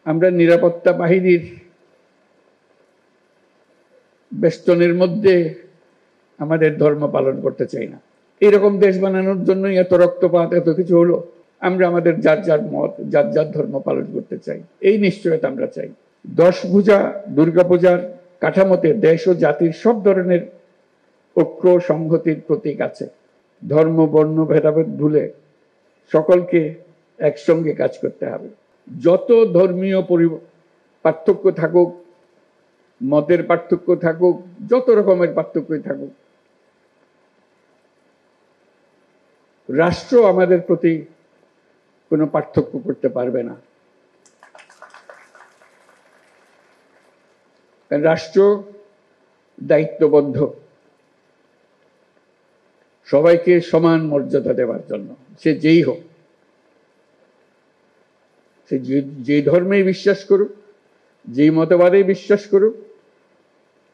আমরা নিরাপত্তা বাহিনীর বেষ্টনের মধ্যে আমাদের ধর্ম পালন করতে চাই না। এরকম দেশ বানানোর জন্যই এত রক্তপাত, এত কিছু হলো। আমরা আমাদের যার যার মত, যার যার ধর্ম পালন করতে চাই, এই নিশ্চয়তা আমরা চাই। দশভূজা দুর্গাপূজার কাঠামোতে দেশ ও জাতির সব ধরনের ঐক্য সংহতির প্রতীক আছে। ধর্ম বর্ণ ভেদাভেদ ভুলে সকলকে একসঙ্গে কাজ করতে হবে। যত ধর্মীয় পার্থক্য থাকুক, মতের পার্থক্য থাকুক, যত রকমের পার্থক্যই থাকুক, রাষ্ট্র আমাদের প্রতি কোনো পার্থক্য করতে পারবে না। রাষ্ট্র দায়িত্ববদ্ধ সবাইকে সমান মর্যাদা দেওয়ার জন্য, সে যেই হোক, সে যে ধর্মেই বিশ্বাস করুক, যেই মতবাদে বিশ্বাস করুক,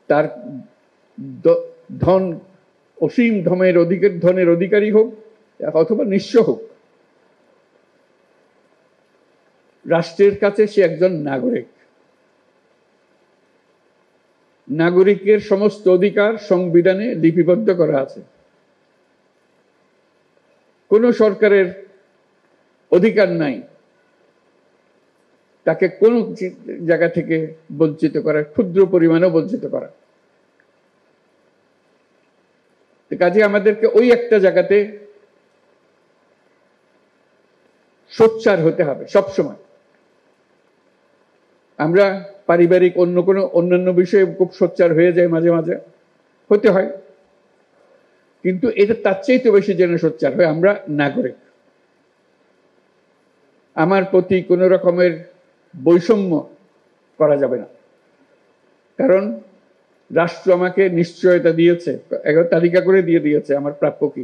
তার ধন অসীম ধনের অধিকারী হোক অথবা নিঃস্ব হোক, রাষ্ট্রের কাছে সে একজন নাগরিক। নাগরিকের সমস্ত অধিকার সংবিধানে লিপিবদ্ধ করা আছে। কোন সরকারের অধিকার নাই তাকে কোন জায়গা থেকে বঞ্চিত করা, ক্ষুদ্র পরিমাণেও বঞ্চিত করা। কাজে আমাদেরকে ওই একটা জায়গাতে সোচ্চার হতে হবে সবসময়। আমরা পারিবারিক অন্যান্য বিষয়ে খুব সোচ্চার হয়ে যায়, মাঝে মাঝে হতে হয়, কিন্তু এটা তার চেয়ে তো বেশি যেন সোচ্চার হয় আমরা নাগরিক। আমার প্রতি কোনো রকমের বৈষম্য করা যাবে না, কারণ রাষ্ট্র আমাকে নিশ্চয়তা দিয়েছে, একটা তালিকা করে দিয়ে দিয়েছে আমার প্রাপ্য কি।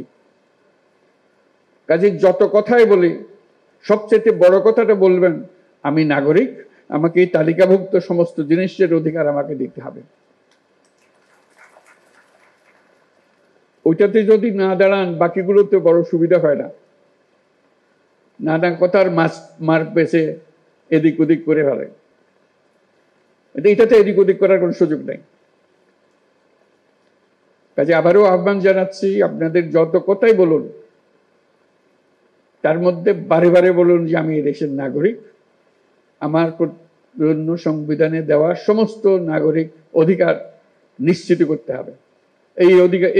কাজে যত কথাই বলি, সবচেয়ে বড় কথাটা বলবেন, আমি নাগরিক, আমাকে এই তালিকাভুক্ত সমস্ত জিনিসের অধিকার আমাকে দিতে হবে। ওইটাতে যদি না দাঁড়ান, বাকিগুলোতে বড় সুবিধা হয় না। নানা কথার মার পেছে এদিক ওদিক করে ফেলে, এটাতে এদিক ওদিক করার কোনো সুযোগ নেই। কাজে আবারও আহ্বান জানাচ্ছি, আপনাদের যত কথাই বলুন, তার মধ্যে বারে বারে বলুন যে আমি এই দেশের নাগরিক, আমার জন্য সংবিধানে দেওয়া সমস্ত নাগরিক অধিকার নিশ্চিত করতে হবে।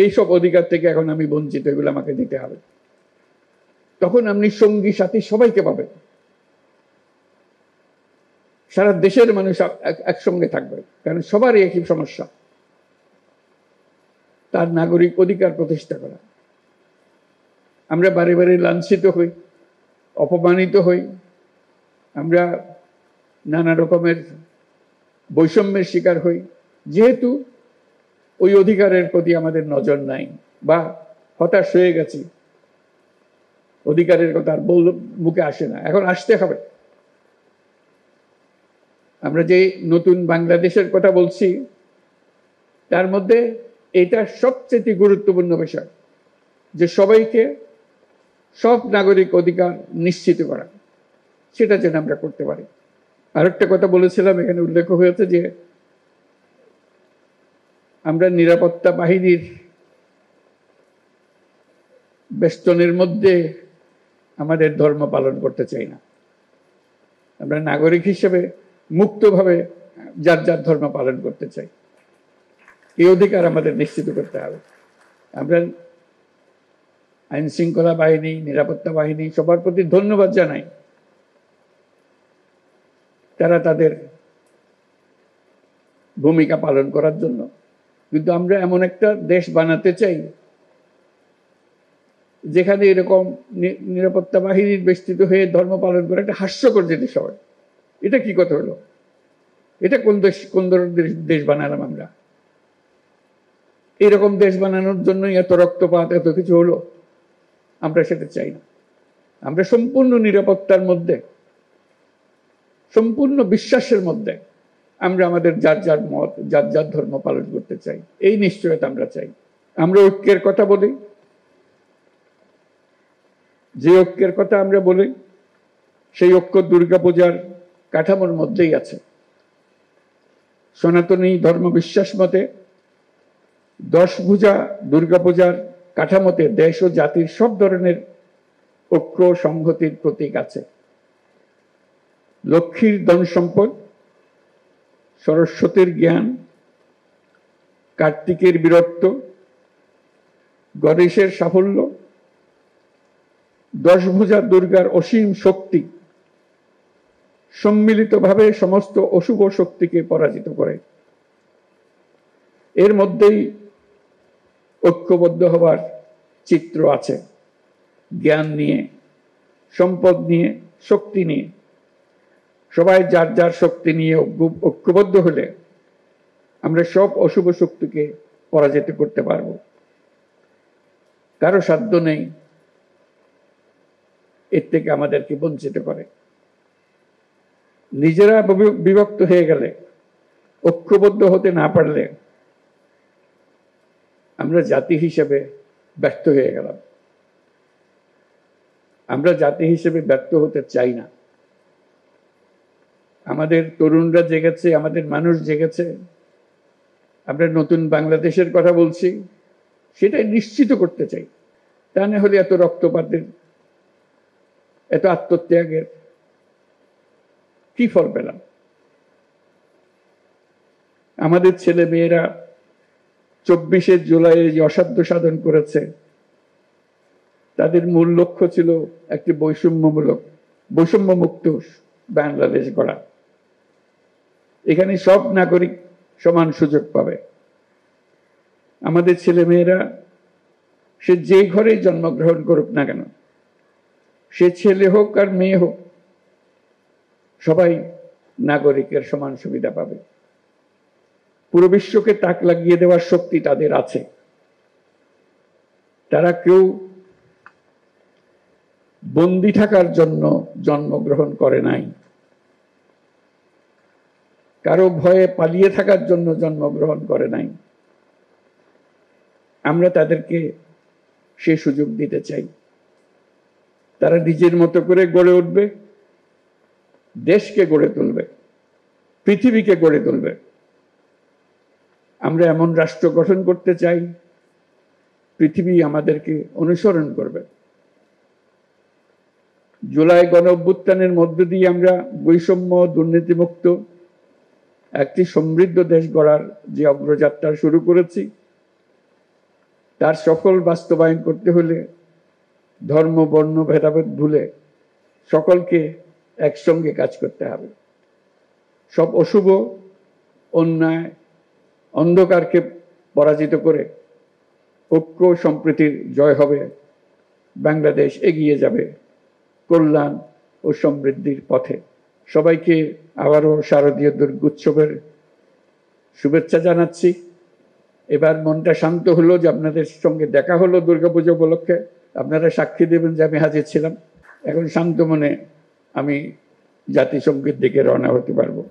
এইসব অধিকার থেকে এখন আমি বঞ্চিত, এগুলো আমাকে দিতে হবে। তখন আপনি সঙ্গী সাথী সবাইকে পাবেন, সারা দেশের মানুষ একসঙ্গে থাকবে, কারণ সবারই একই সমস্যা, তার নাগরিক অধিকার প্রতিষ্ঠা করা। আমরা বারে বারে লাঞ্ছিত হই, অপমানিত হই, আমরা নানা রকমের বৈষম্যের শিকার হই, যেহেতু ওই অধিকারের প্রতি আমাদের নজর নাই বা হতাশ হয়ে গেছি, অধিকারের কথা আর মুখে আসে না। এখন আসতে হবে। আমরা যে নতুন বাংলাদেশের কথা বলছি, তার মধ্যে এটা সবচেয়ে গুরুত্বপূর্ণ বিষয়, যে সবাইকে সব নাগরিক অধিকার নিশ্চিত করা, সেটা যেন আমরা করতে পারি। আরেকটা কথা বলেছিলাম, এখানে উল্লেখ হয়েছে যে আমরা নিরাপত্তা বাহিনীর বেষ্টনের মধ্যে আমাদের ধর্ম পালন করতে চাই না। আমরা নাগরিক হিসেবে মুক্তভাবে যার যার ধর্ম পালন করতে চাই, এই অধিকার আমাদের নিশ্চিত করতে হবে। আমরা আইন শৃঙ্খলা বাহিনী, নিরাপত্তা বাহিনী সবার প্রতি ধন্যবাদ জানাই, তারা তাদের ভূমিকা পালন করার জন্য। কিন্তু আমরা এমন একটা দেশ বানাতে চাই যেখানে এরকম নিরাপত্তা বাহিনীর বেষ্টিত হয়ে ধর্ম পালন করে একটা হাস্যকর জিনিস হয়। এটা কি কথা হলো? এটা কোন ধরনের দেশ বানালাম আমরা? এরকম দেশ বানানোর জন্যই এত রক্তপাত, এত কিছু হলো। আমরা সেটা চাই না। আমরা সম্পূর্ণ নিরাপত্তার মধ্যে, সম্পূর্ণ বিশ্বাসের মধ্যে আমরা আমাদের যার যার মত, যার যার ধর্ম পালন করতে চাই, এই নিশ্চয়তা আমরা চাই। আমরা ঐক্যের কথা বলি, যে ঐক্যের কথা আমরা বলি, সেই ঐক্য দুর্গাপূজার কাঠামোর মধ্যেই আছে। সনাতনী ধর্ম বিশ্বাস মতে 10 ভুজা দুর্গাপূজার কাঠামোতে দেশ ও জাতির সব ধরনের ঐক্য সংহতির প্রতীক আছে। লক্ষ্মীর ধন সম্পদ, সরস্বতীর জ্ঞান, কার্তিকের বীরত্ব, গণেশের সাফল্য, 10 ভুজা দুর্গার অসীম শক্তি সম্মিলিতভাবে সমস্ত অশুভ শক্তিকে পরাজিত করে। এর মধ্যেই ঐক্যবদ্ধ হবার চিত্র আছে। জ্ঞান নিয়ে, সম্পদ নিয়ে, শক্তি নিয়ে সবাই যার যার শক্তি নিয়ে ঐক্যবদ্ধ হলে আমরা সব অশুভ শক্তিকে পরাজিত করতে পারব। কারো সাধ্য নেই এর থেকে আমাদেরকে বঞ্চিত করে। নিজেরা বিভক্ত হয়ে গেলে, ঐক্যবদ্ধ হতে না পারলে আমরা জাতি হিসেবে ব্যর্থ হয়ে গেলাম। আমরা জাতি হিসেবে ব্যর্থ হতে চাই না। আমাদের তরুণরা জেগেছে, আমাদের মানুষ জেগেছে। আমরা নতুন বাংলাদেশের কথা বলছি, সেটাই নিশ্চিত করতে চাই। তা না হলে এত রক্তপাতের, এত আত্মত্যাগের কি ফল পেলাম? আমাদের ছেলে মেয়েরা 24শে জুলাই যে অসাধ্য সাধন করেছে, তাদের মূল লক্ষ্য ছিল একটি বৈষম্যমুক্ত বাংলাদেশ গড়া। এখানে সব নাগরিক সমান সুযোগ পাবে। আমাদের ছেলে মেয়েরা সে যে ঘরে জন্মগ্রহণ করুক না কেন, সে ছেলে হোক আর মেয়ে হোক, সবাই নাগরিকের সমান সুবিধা পাবে। পুরো বিশ্বকে তাক লাগিয়ে দেওয়ার শক্তি তাদের আছে। তারা কেউ বন্দী থাকার জন্য জন্মগ্রহণ করে নাই, কারো ভয়ে পালিয়ে থাকার জন্য জন্মগ্রহণ করে নাই। আমরা তাদেরকে সে সুযোগ দিতে চাই। তারা নিজের মতো করে গড়ে উঠবে, দেশকে গড়ে তুলবে, পৃথিবীকে গড়ে তুলবে। আমরা এমন রাষ্ট্র গঠন করতে চাই, পৃথিবী আমাদেরকে অনুসরণ করবে। জুলাই গণ অভ্যুত্থানের মধ্য দিয়ে আমরা বৈষম্য, দুর্নীতিমুক্ত একটি সমৃদ্ধ দেশ গড়ার যে অগ্রযাত্রা শুরু করেছি, তার সফল বাস্তবায়ন করতে হলে ধর্ম, বর্ণ ভেদাভেদ ভুলে সকলকে একসঙ্গে কাজ করতে হবে। সব অশুভ, অন্যায়, অন্ধকারকে পরাজিত করে ঐক্য সম্প্রীতির জয় হবে। বাংলাদেশ এগিয়ে যাবে কল্যাণ ও সমৃদ্ধির পথে। সবাইকে আবারও শারদীয় দুর্গোৎসবের শুভেচ্ছা জানাচ্ছি। এবার মনটা শান্ত হলো যে আপনাদের সঙ্গে দেখা হলো দুর্গাপুজো উপলক্ষে। আপনারা সাক্ষী দেবেন যে আমি হাজির ছিলাম। এখন শান্ত মনে আমি জাতিসংঘের দিকে রওনা হতে পারবো।